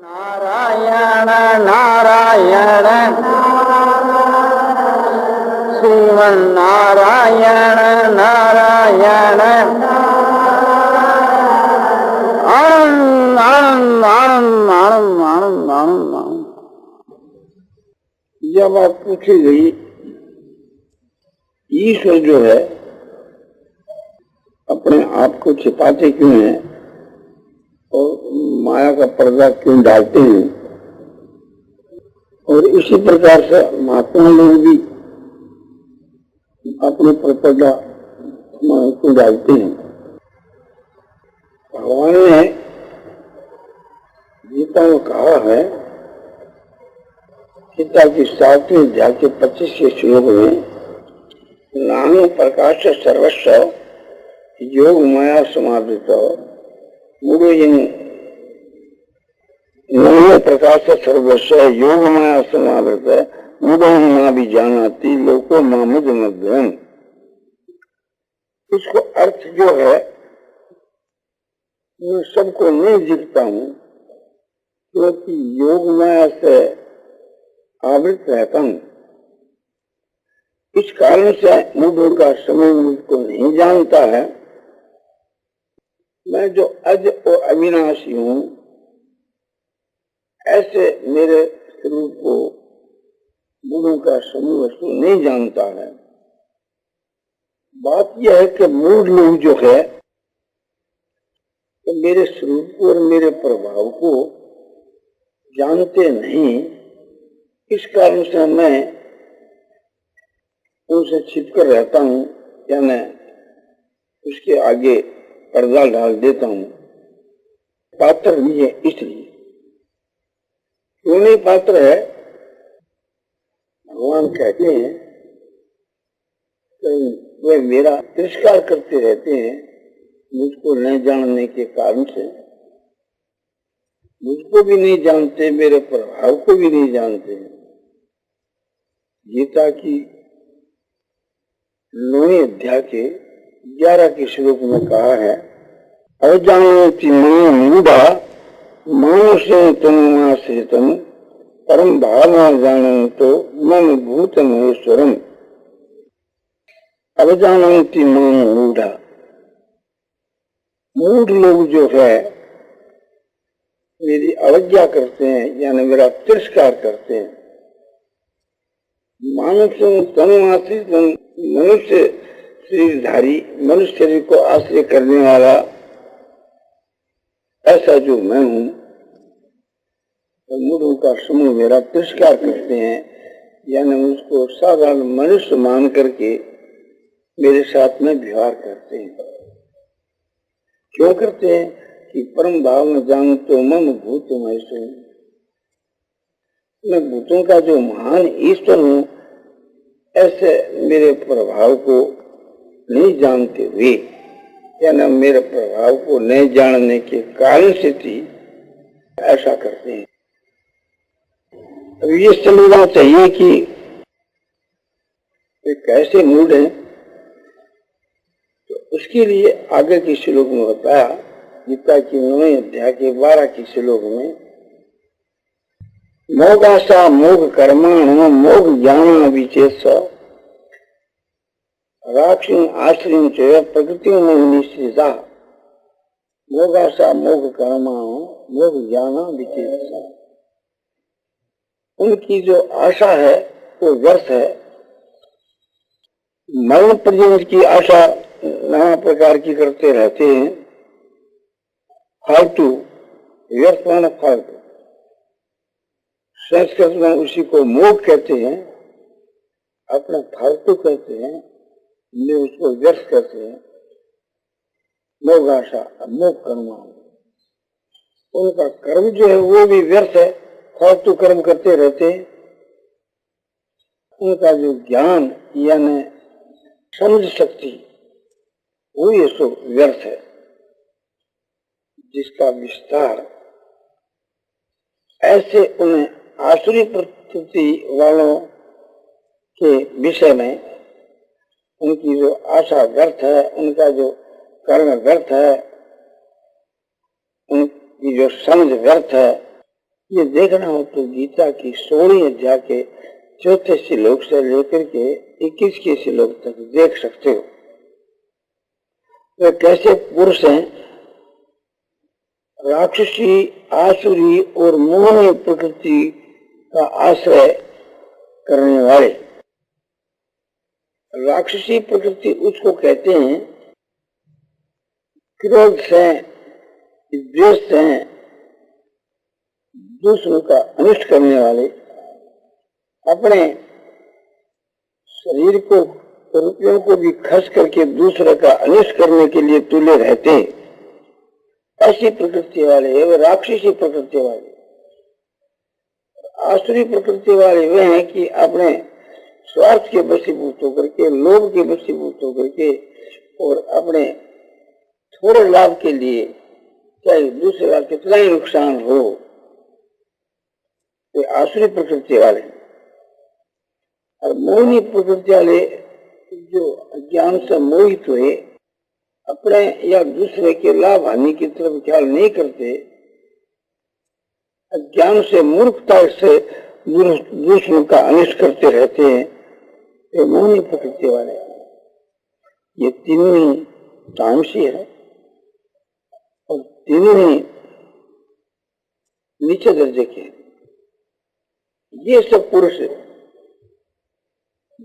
नारायण नारायण श्रीमन नारायण नारायण आनंद आनंद आनंद आनंद आनंद आनंद आनंद। जब आप पूछी गई ईश्वर जो है अपने आप को छिपाते क्यों हैं और माया का पर्दा क्यों डालते हैं, और इसी प्रकार से महात्मा लोग भी अपने पर पर्दा क्यों डालते हैं। भगवान ने गीता में कहा है, गीता की 7वें अध्याय के 25वें श्लोक में, नानु प्रकाश सर्वस्व योग माया समावृत मूढ़ प्रकाश सर्वस्व योग माया समावृत मूढ़ भी जानाती लोको मामद मध्यम। इसको अर्थ जो है, मैं सबको नहीं दिखता हूँ क्योंकि योग माया से आवृत रहता हूँ। इस कारण से मूढ़ों का समय मुझको नहीं जानता है। मैं जो अज और अविनाशी हूँ, ऐसे मेरे स्वरूप को मूढ़ों का समूह वस्तु नहीं जानता है। बात यह है कि मूढ़ लोग जो है तो मेरे स्वरूप को और मेरे प्रभाव को जानते नहीं। इस कारण से मैं उनसे छिपकर रहता हूँ, यानी उसके आगे पर्दा डाल देता हूँ। पात्र भी है इसलिए। क्यों नहीं पात्र है? भगवान कहते हैं कि वे मेरा तिरस्कार करते रहते हैं मुझको नहीं जानने के कारण से। मुझको भी नहीं जानते, मेरे प्रभाव को भी नहीं जानते। गीता की 9वें अध्याय के 11 के श्लोक में कहा है, अजानति मां मूढ़ा मानुषे तनुमाश्रितम् परम भावना जानन्तो मम भूत महेश्वरम। अजानति मां मूढ़ा, मूढ़ लोग जो है मेरी अवज्ञा करते हैं, यानी मेरा तिरस्कार करते हैं। मानुष्य तनुमाश्रित, मनुष्य शरीरधारी, मनुष्य शरीर को आश्रय करने वाला ऐसा जो मैं हूँ, तो मूढ़ों का समूह मेरा तिरस्कार करते हैं, यानी मुझको साधारण मनुष्य मान करके मेरे साथ में व्यवहार करते हैं। क्यों करते हैं? कि परम भाव में जान तो मम भूत महेश्वर, मैं भूतों का जो महान ईश्वर हूँ, ऐसे मेरे प्रभाव को नहीं जानते हुए, यानी मेरे प्रभाव को नहीं जानने के कारण से थी ऐसा करते हैं। अब ये समझना चाहिए कि वे कैसे मूढ़ हैं। तो उसके लिए आगे के श्लोक में बताया, गीता की 9वें अध्याय के 12 के श्लोक में, मोगाशा मोघ कर्माण मोघ ज्ञान विचेष राक्षिण आश्रिन च प्रकृति में निश्चिता। मोगाशा मोघ कर्माण मोघ ज्ञान विचेष, उनकी जो आशा है वो व्यर्थ है। मरण पर्यंत की आशा नाना प्रकार की करते रहते हैं, फालतू, व्यर्थ माना फालतू। संस्कृत में उसी को मोह कहते हैं, अपना फालतू कहते हैं, ये उसको व्यर्थ कहते हैं। मोह आशा, मोह कर्म, उनका कर्म जो है वो भी व्यर्थ है, फालतू कर्म करते रहते हैं। उनका जो ज्ञान यानी समझ शक्ति, वो ये सो व्यर्थ है, जिसका विस्तार ऐसे उन्हें आसुरी प्रकृति वालों के विषय में उनकी जो आशा व्यर्थ है, उनका जो कर्म व्यर्थ है, उनकी जो समझ व्यर्थ है, ये देखना हो तो गीता की 16वीं अध्याय के 4थे श्लोक से लेकर के 21 श्लोक तक देख सकते हो। वे कैसे पुरुष हैं, राक्षसी, आसुरी और मोहनी प्रकृति का आश्रय करने वाले। राक्षसी प्रकृति उसको कहते हैं क्रोध से, द्वेष से दूसरों का अनिष्ट करने वाले, अपने शरीर को, रुपयों को भी खर्च करके दूसरे का अनिष्ट करने के लिए तुले रहते हैं, ऐसी प्रकृति वाले वे राक्षसी प्रकृति वाले। आसुरी प्रकृति वाले वे हैं कि अपने स्वार्थ के वशीभूत होकर के, लोभ के वशीभूत होकर के और अपने थोड़े लाभ के लिए चाहे दूसरे का कितना ही नुकसान हो, वे आसुरी प्रकृति वाले। और मोहिनी प्रकृति वाले जो अज्ञान से मोहित हुए, अपने या दूसरे के लाभ हानि की तरफ ख्याल नहीं करते, अज्ञान से, मूर्खता से दूसरों का अनिष्ट करते रहते हैं, ये मोहिनी प्रकृति वाले। ये तीनों ही तामसी है और तीनों ही नीचे दर्जे के। ये सब पुरुष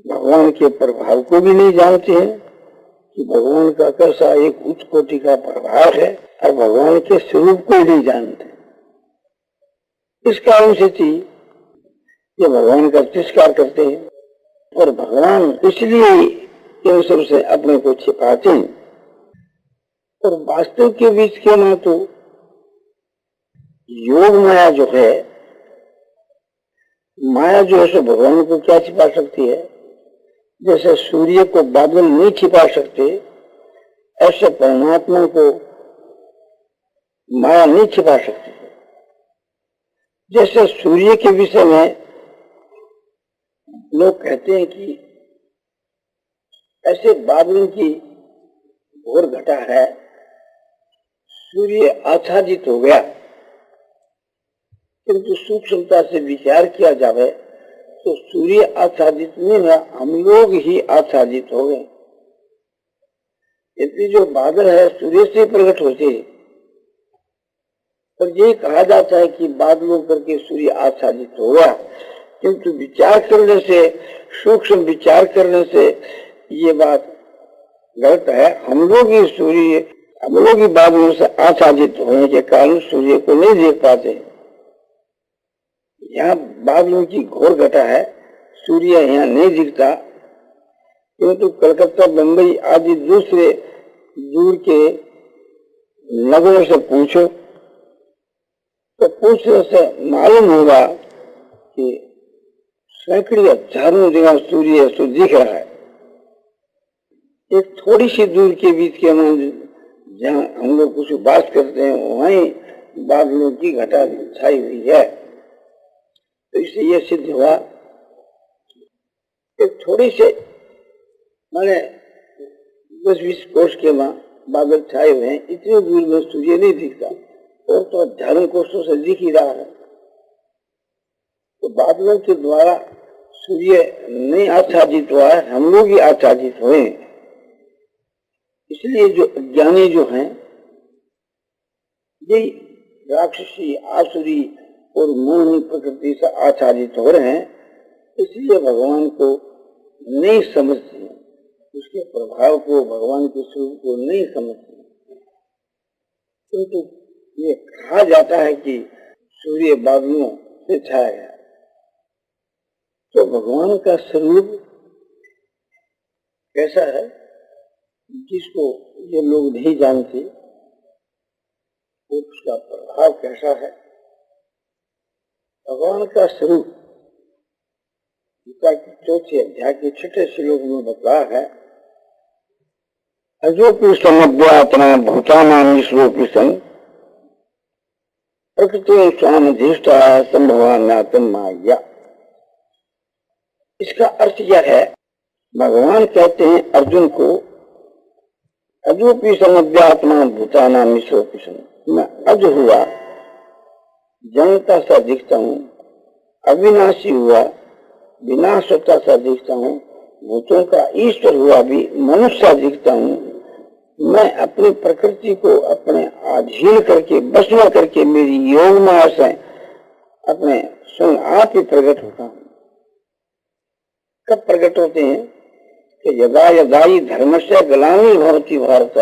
भगवान के प्रभाव को भी नहीं जानते हैं कि भगवान का कैसा एक उच्च कोटि का प्रभाव है, और भगवान के स्वरूप को नहीं जानते। इस कारण से ये भगवान का तिरस्कार करते हैं और भगवान इसलिए इन सबसे अपने को छिपाते हैं। और वास्तव के बीच के ना तो योग माया जो है, माया जो है सो भगवान को क्या छिपा सकती है? जैसे सूर्य को बादल नहीं छिपा सकते, ऐसे परमात्मा को माया नहीं छिपा सकती। जैसे सूर्य के विषय में लोग कहते हैं कि ऐसे बादलों की घोर घटा है, सूर्य आच्छादित हो गया, किंतु सूक्ष्मता से विचार किया जाए तो सूर्य आच्छादित नहीं हुआ, हम लोग ही आच्छादित हो गए। यदि जो बादल है सूर्य से प्रकट होते, और ये कहा जाता है कि बादलों करके सूर्य आच्छादित हो गया, किंतु विचार करने से, सूक्ष्म विचार करने से ये बात गलत है। हम लोग ही सूर्य, हम लोग ही बादलों से आच्छादित होने के कारण सूर्य को नहीं देख पाते। यहाँ बादलों की घोर घटा है, सूर्य यहाँ नहीं दिखता, किंतु कलकत्ता, बंबई आदि दूसरे दूर के नगरों से पूछो तो पूछने से मालूम होगा कि सैकड़ों हजारों जगह सूर्य तो दिख रहा है। एक थोड़ी सी दूर के बीच के जहाँ हम लोग कुछ बात करते हैं, वहीं बादलों की घटा छाई हुई है। तो इससे यह सिद्ध हुआ एक थोड़ी से माने 10-20 कोष के वहां बादल छाए हुए हैं, इतनी दूर में सूर्य नहीं दिखता, और तो हजारों कोषों से दिख ही रहा है। तो बादलों के द्वारा सूर्य नहीं आच्छादित हुआ है, हम लोग ही आच्छादित हुए। इसलिए जो अज्ञानी जो हैं, ये राक्षसी, आसुरी और मोहिनी प्रकृति से आच्छादित हो रहे हैं, इसलिए भगवान को नहीं समझते, उसके प्रभाव को, भगवान के स्वरूप को नहीं समझते। किंतु ये कहा जाता है कि सूर्य बादलों से छाया गया, तो भगवान का स्वरूप कैसा है जिसको ये लोग नहीं जानते, उसका प्रभाव कैसा है। भगवान का स्वरूप गीता के 4थे अध्याय के 6ठे श्लोक में बताया है, अजोपि समव्यात्मा भूतानां विश्वोऽपि सन् प्रकृति स्वामधिष्ठा संभवानात्म माया। इसका अर्थ यह है, भगवान कहते हैं अर्जुन को, अजोपि समव्यात्मा भूतानां विश्वोऽपि सन्, मैं अज हुआ, जनता सा दिखता हूँ, अविनाशी हुआ विनाश होता सा दिखता हूँ, भूतों का ईश्वर हुआ भी मनुष्य सा दिखता हूँ। मैं अपनी प्रकृति को अपने अधीन करके बस में करके मेरी योग माया से अपने स्वयं आप ही प्रकट होता हूँ। कब प्रकट होते हैं कि यदा यदा ही धर्म से ग्लानि भवति भारत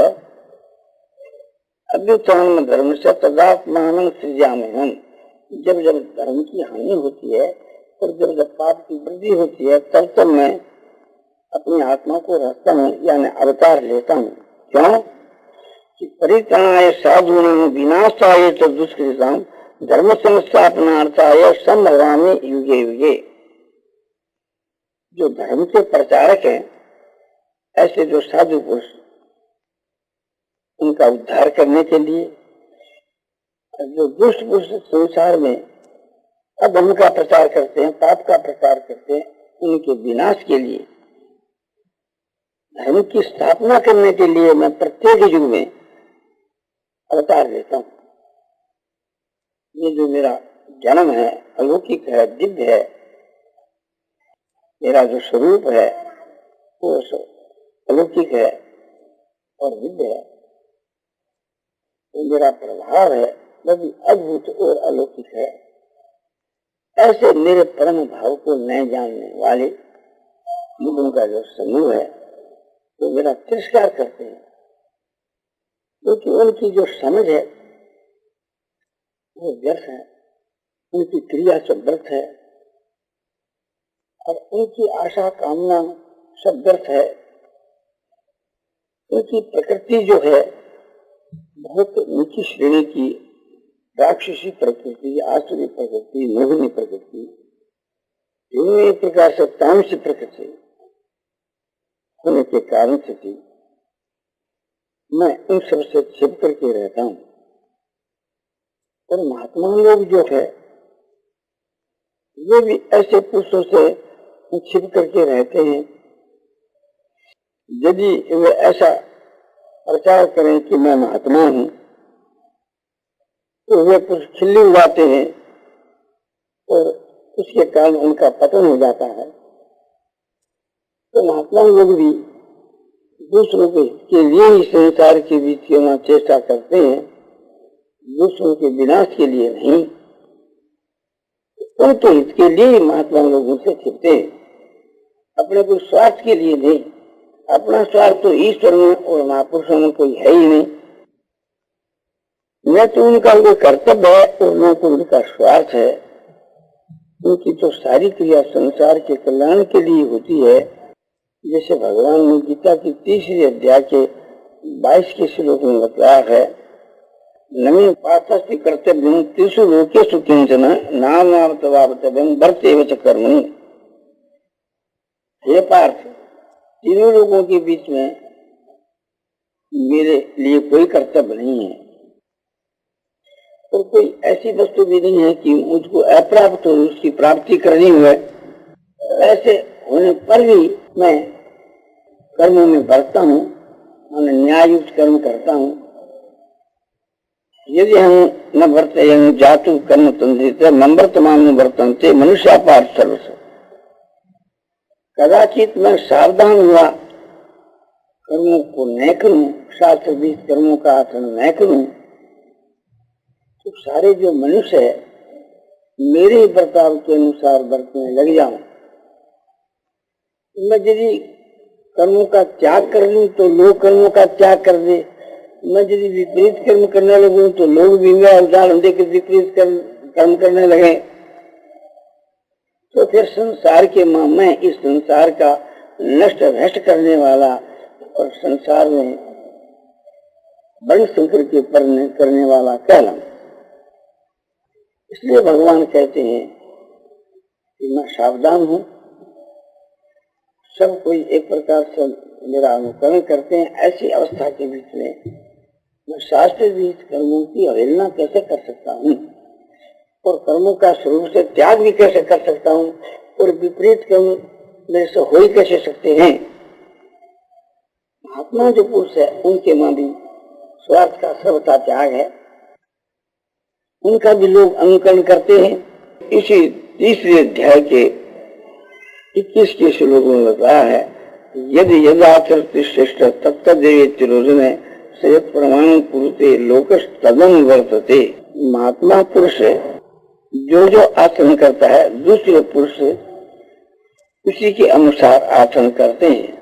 अभ्युत्थान धर्म से तदात्मानं सृजाम्यहम्। जब जब धर्म की हानि होती है और जब जब पाप की वृद्धि होती है तब तब मैं अपनी आत्मा को रखता हूँ, यानी अवतार लेता हूँ। क्यों कि परित्राणाय साधूनां विनाशाय च दुष्कृतां धर्म संस्थापनार्थाय संभवामि युगे युगे। जो धर्म के प्रचारक हैं, ऐसे जो साधु पुरुष, उनका उद्धार करने के लिए, जो दुष्ट पुरुष संसार में अधर्म का प्रचार करते हैं, पाप का प्रचार करते हैं, उनके विनाश के लिए, धर्म की स्थापना करने के लिए मैं प्रत्येक युग में अवतार लेता हूँ। ये जो मेरा जन्म है अलौकिक है, दिव्य है, मेरा जो स्वरूप है वो अलौकिक है और दिव्य है, तो मेरा प्रभाव है वो भी अद्भुत और अलौकिक है। ऐसे मेरे परम भाव को नहीं जानने वाले लोगों का जो समूह है वो मेरा तिरस्कार करते हैं, क्योंकि उनकी जो समझ है वो व्यर्थ है, उनकी क्रिया सब व्यर्थ है और उनकी आशा कामना सब व्यर्थ है। उनकी प्रकृति जो है बहुत नीची श्रेणी की राक्षसी प्रकृति, आसुरी प्रकृति, मोहिनी प्रकृति, एक प्रकार से तामसी प्रकृति होने के कारण से मैं उन सबसे छिप करके रहता हूँ। और महात्मा लोग जो है वे भी ऐसे पुरुषों से छिप करके रहते हैं। यदि वे ऐसा प्रचार करें कि मैं महात्मा हूँ तो वे कुछ खिल्ली उड़ाते हैं और उसके कारण उनका पतन हो जाता है। तो महात्मा लोग भी दूसरों के लिए ही संसार के बीच में चेष्टा करते हैं, दूसरों के विनाश के लिए नहीं। उनके हित के लिए महात्मा लोग उनसे छिपते हैं, अपने कोई स्वार्थ के लिए नहीं। अपना स्वार्थ तो ईश्वर में और महापुरुषों में कोई है ही नहीं। न तो उनका कोई कर्तव्य है और न तो उनका स्वार्थ है। उनकी तो सारी क्रिया संसार के कल्याण के लिए होती है। जैसे भगवान ने गीता की 3रे अध्याय के 22 के श्लोक में बताया है, नमे पार्थस्ति कर्तव्यं त्रिषु लोकेषु किंचन नाम तवावतव्यं वर्तेव च कर्मणि। हे पार्थ, तीनों लोगों के बीच में मेरे लिए कोई कर्तव्य नहीं है और कोई ऐसी वस्तु भी नहीं है कि मुझको अप्राप्त हो, उसकी प्राप्ति करनी हुए। ऐसे होने पर भी मैं कर्मों में बढ़ता हूँ, मैं न्याययुक्त कर्म करता हूँ। यदि हम न वर्तयें जातु कर्म तंत्रित नम्रतमान वर्तन्ते मनुष्य पार्थ सर्वस्व। कदाचित मैं सावधान हुआ कर्मों को न करूं, शास्त्र भी कर्मों का आचरण न करूं, तो सारे जो मनुष्य है मेरे बर्ताव के अनुसार बरतने लग जाऊं। मैं यदि कर्मों का त्याग कर लूं तो लोग कर्मों का त्याग कर दे। मैं यदि विपरीत कर्म करने लगूं तो लोग भी मेरा उदाहरण देकर विपरीत कर्म करने लगे। तो फिर संसार के मैं इस संसार का नष्ट भ्रष्ट करने वाला और संसार में वर्ण संकर के करने वाला कहलाऊं। इसलिए भगवान कहते हैं कि मैं सावधान हूँ। सब कोई एक प्रकार से मेरा अनुकरण करते हैं। ऐसी अवस्था के बीच में मैं शास्त्र विहित कर्मों की अवहेलना कैसे कर सकता हूँ और कर्मों का स्वरूप से त्याग भी कैसे कर सकता हूँ और विपरीत कर्म मेरे से हो ही कैसे सकते हैं। महात्मा जो पुरुष है उनके मां भी स्वार्थ का सर्वथा त्याग है। उनका भी लोग अनुकरण करते हैं। इसी तीसरे अध्याय के 21 के श्लोक में बताया है, यदि यदाचरति श्रेष्ठ तत्तदेवेति रोजने सयत प्रमाण पुरुते लोकस तदन वर्तते। महात्मा पुरुष जो जो आचरण करता है दूसरे पुरुष उसी के अनुसार आचरण करते हैं।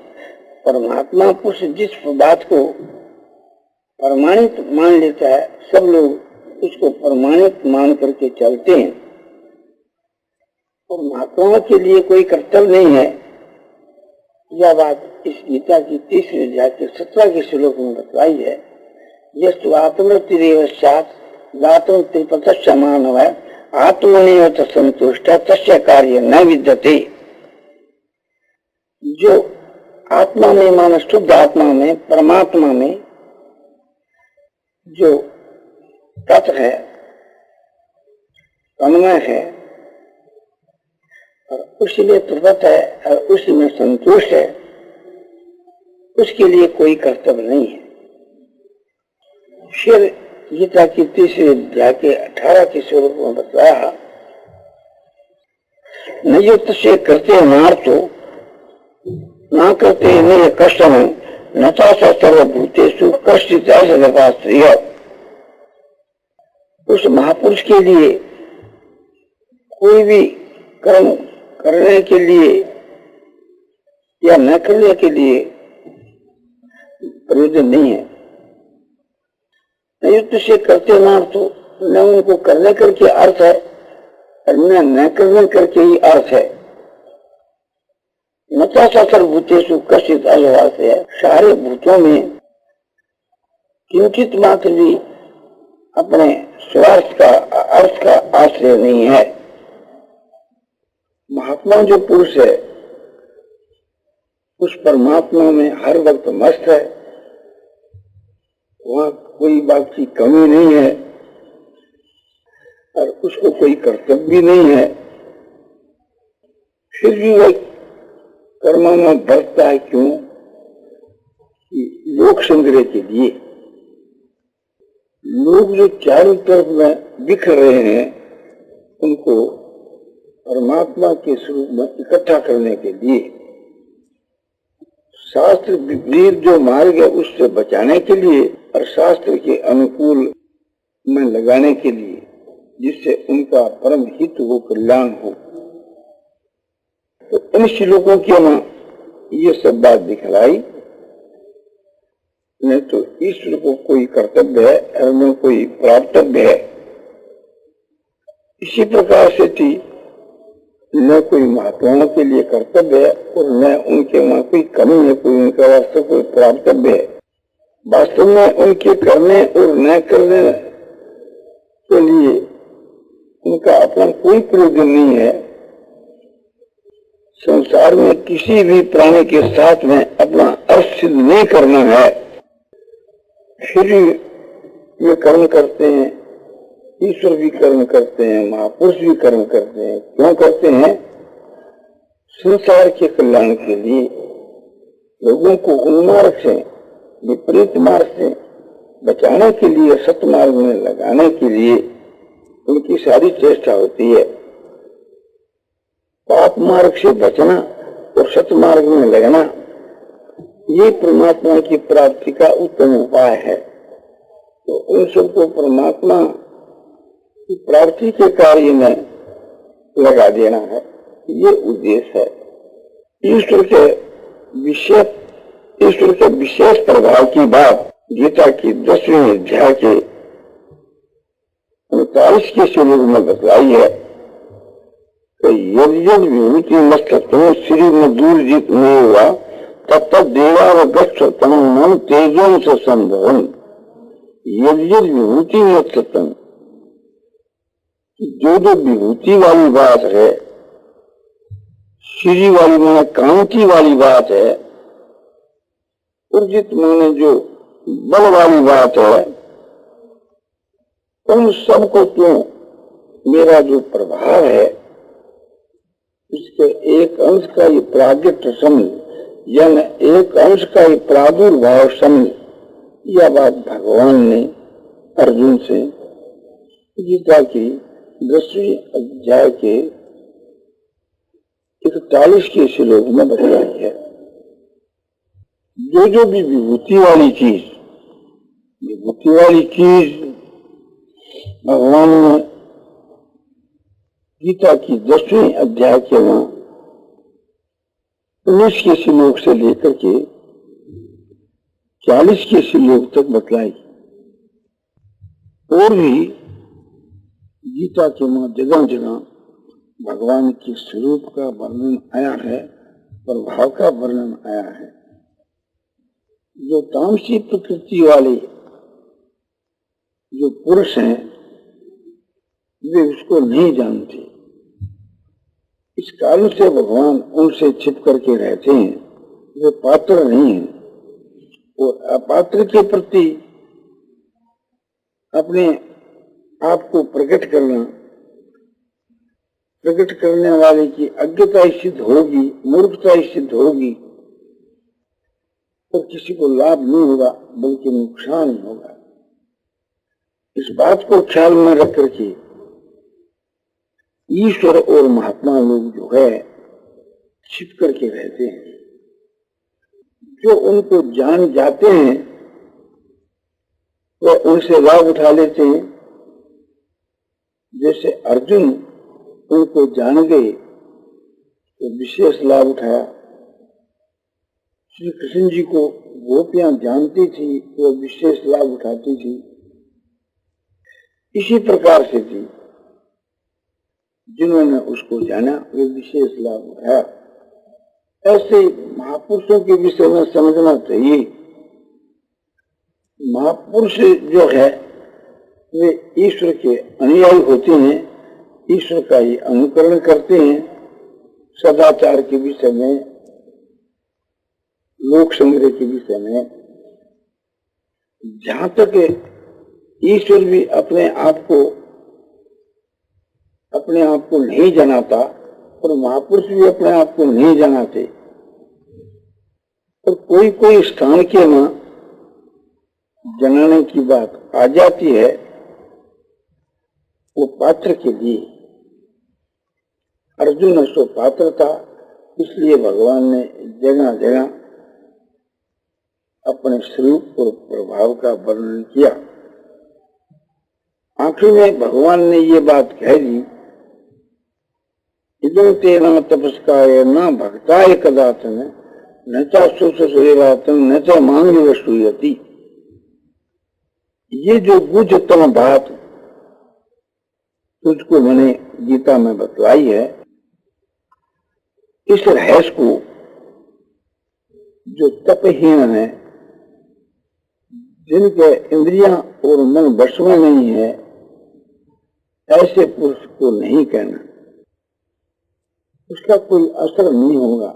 परमात्मा पुरुष जिस बात को प्रमाणित मान लेता है सब लोग उसको प्रमाणित मान करके चलते हैं। और महात्माओं के लिए कोई कर्तव्य नहीं है। यह बात इस गीता की तीसरे अध्याय के 17 के श्लोक में बताई है। यस्तु आत्मवृत्तिरेव स्यात् दातुं त्रिपथस्य मानवः आत्मनेव च संतुष्टः तस्य कार्य न विद्यते। जो आत्मा में माने शुद्ध आत्मा में परमात्मा में जो तत्व है तन्मय है और उसी में प्रवृत्त है और उसी में संतुष्ट है, उसके लिए कोई कर्तव्य नहीं है। फिर गीता की तीसरे अध्याय के 18 के श्लोक में बताया, न युक्त से करते नार्तो न करते नहीं कष्ट न चाचा सर्वभूतेषु कष्टित स्त्रिय। उस महापुरुष के लिए कोई भी कर्म करने के लिए या न करने के लिए प्रयोजन नहीं है। युक्त से करते ना तो न उनको करने करके अर्थ है और न करने करके ही अर्थ है। न चाचा सर्वभूतेषु कष्टित अर्थ है, सारे भूतों में किंचित मात्र भी अपने स्वार्थ का अर्थ का आश्रय नहीं है। महात्मा जो पुरुष है उस परमात्मा में हर वक्त मस्त है, वहाँ कोई बात की कमी नहीं है और उसको कोई कर्तव्य भी नहीं है। फिर भी वह कर्म में बढ़ता है। क्यों? लोक संग्रह के लिए। लोग जो चारों तरफ में बिखर रहे हैं उनको परमात्मा के स्वरूप में इकट्ठा करने के लिए, शास्त्र विपरीत जो मार्ग है उससे बचाने के लिए और शास्त्र के अनुकूल में लगाने के लिए, जिससे उनका परम हित हो, कल्याण हो। तो इन श्लोकों की हमें ये सब बात दिखलाई। नहीं तो ईश्वर को कोई कर्तव्य है और न कोई प्राप्तव्य है। इसी प्रकार से थी न कोई महात्माओं के लिए कर्तव्य है और न उनके वहां कोई कमी है, कोई उनका वास्तव कोई प्राप्तव्य है। वास्तव में उनके करने और न करने के लिए उनका अपना कोई प्रयोजन नहीं है। संसार में किसी भी प्राणी के साथ में अपना अर्थ सिद्ध नहीं करना है, फिर वे कर्म करते हैं। ईश्वर भी कर्म करते हैं, महापुरुष भी कर्म करते हैं। क्यों करते हैं? संसार के कल्याण के लिए, लोगों को उन्मार्ग से, विपरीत मार्ग से बचाने के लिए, सतमार्ग में लगाने के लिए उनकी सारी चेष्टा होती है। पाप मार्ग से बचना और सतमार्ग में लगना, ये परमात्मा की प्राप्ति का उत्तम उपाय है। तो उन सबको परमात्मा की प्राप्ति के कार्य में लगा देना है, ये उद्देश्य है। ईश्वर के विशेष प्रभाव की बात गीता की 10वें अध्याय के 39 के श्लोक में बतलाई है। यदि विभूति मस्तत्व श्री में दूर जीत नहीं हुआ तब तक देवावगच्छतम मन तेजों से संभवम। यदि विभूति मस्तत्व, जो विभूति वाली बात है, श्री वाली माने कांति वाली बात है, उर्जित माने जो बल वाली बात है, उन सबको तो मेरा जो प्रभाव है उसके एक अंश का ही प्रागट्य समझ, यानी एक अंश का ही प्रादुर्भाव समझ। यह बात भगवान ने अर्जुन से गीता की 10वीं अध्याय के 41 के श्लोक में बताया है, जो भी विभूति वाली चीज भगवान ने गीता की 10वीं अध्याय के 19 के श्लोक से लेकर के 40 के श्लोक तक बतलाई। और भी गीता के जगह जगह भगवान के स्वरूप का वर्णन आया है, प्रभाव का वर्णन आया है। जो तामसी प्रकृति वाले जो पुरुष हैं वे उसको नहीं जानते, इस कारण से भगवान उनसे छिप करके रहते हैं, वे पात्र नहीं हैं। और अपात्र के प्रति अपने आप को प्रकट करने वाले की अज्ञता ही सिद्ध होगी, मूर्खता ही सिद्ध होगी, और किसी को लाभ नहीं होगा बल्कि नुकसान ही होगा। इस बात को ख्याल में रख करके ईश्वर और महात्मा लोग जो है छिप करके रहते हैं। जो उनको जान जाते हैं वह उनसे लाभ उठा लेते हैं। जैसे अर्जुन उनको जान गए तो विशेष लाभ उठाया। श्री कृष्ण जी को गोपियां जानती थी तो विशेष लाभ उठाती थी। इसी प्रकार से थी, जिन्होंने उसको जाना वे विशेष लाभ उठाया। ऐसे महापुरुषों के विषय में समझना चाहिए। महापुरुष जो है वे ईश्वर के अनुयायी होते हैं, ईश्वर का ही अनुकरण करते हैं। सदाचार के विषय में, लोक संग्रह के विषय में, जहां तक ईश्वर भी अपने आप को नहीं जनाता और महापुरुष भी अपने आप को नहीं जनाते। और कोई स्थान के में जनाने की बात आ जाती है, वो पात्र के लिए। अर्जुन सो पात्र था, इसलिए भगवान ने जगह जगह अपने स्वरूप और प्रभाव का वर्णन किया। आखिर में भगवान ने ये बात कह दी, इदं तेन तपस्काय न भक्ताय कदाचन न च सुसेवातम न च मांग श्रूयति। ये जो गुह्यतम बात तुझको मैंने गीता में बतलाई है, इस रहस्य को जो तपहीन है, जिनके इंद्रियां और मन वश में नहीं है, ऐसे पुरुष को नहीं कहना। उसका कोई असर नहीं होगा।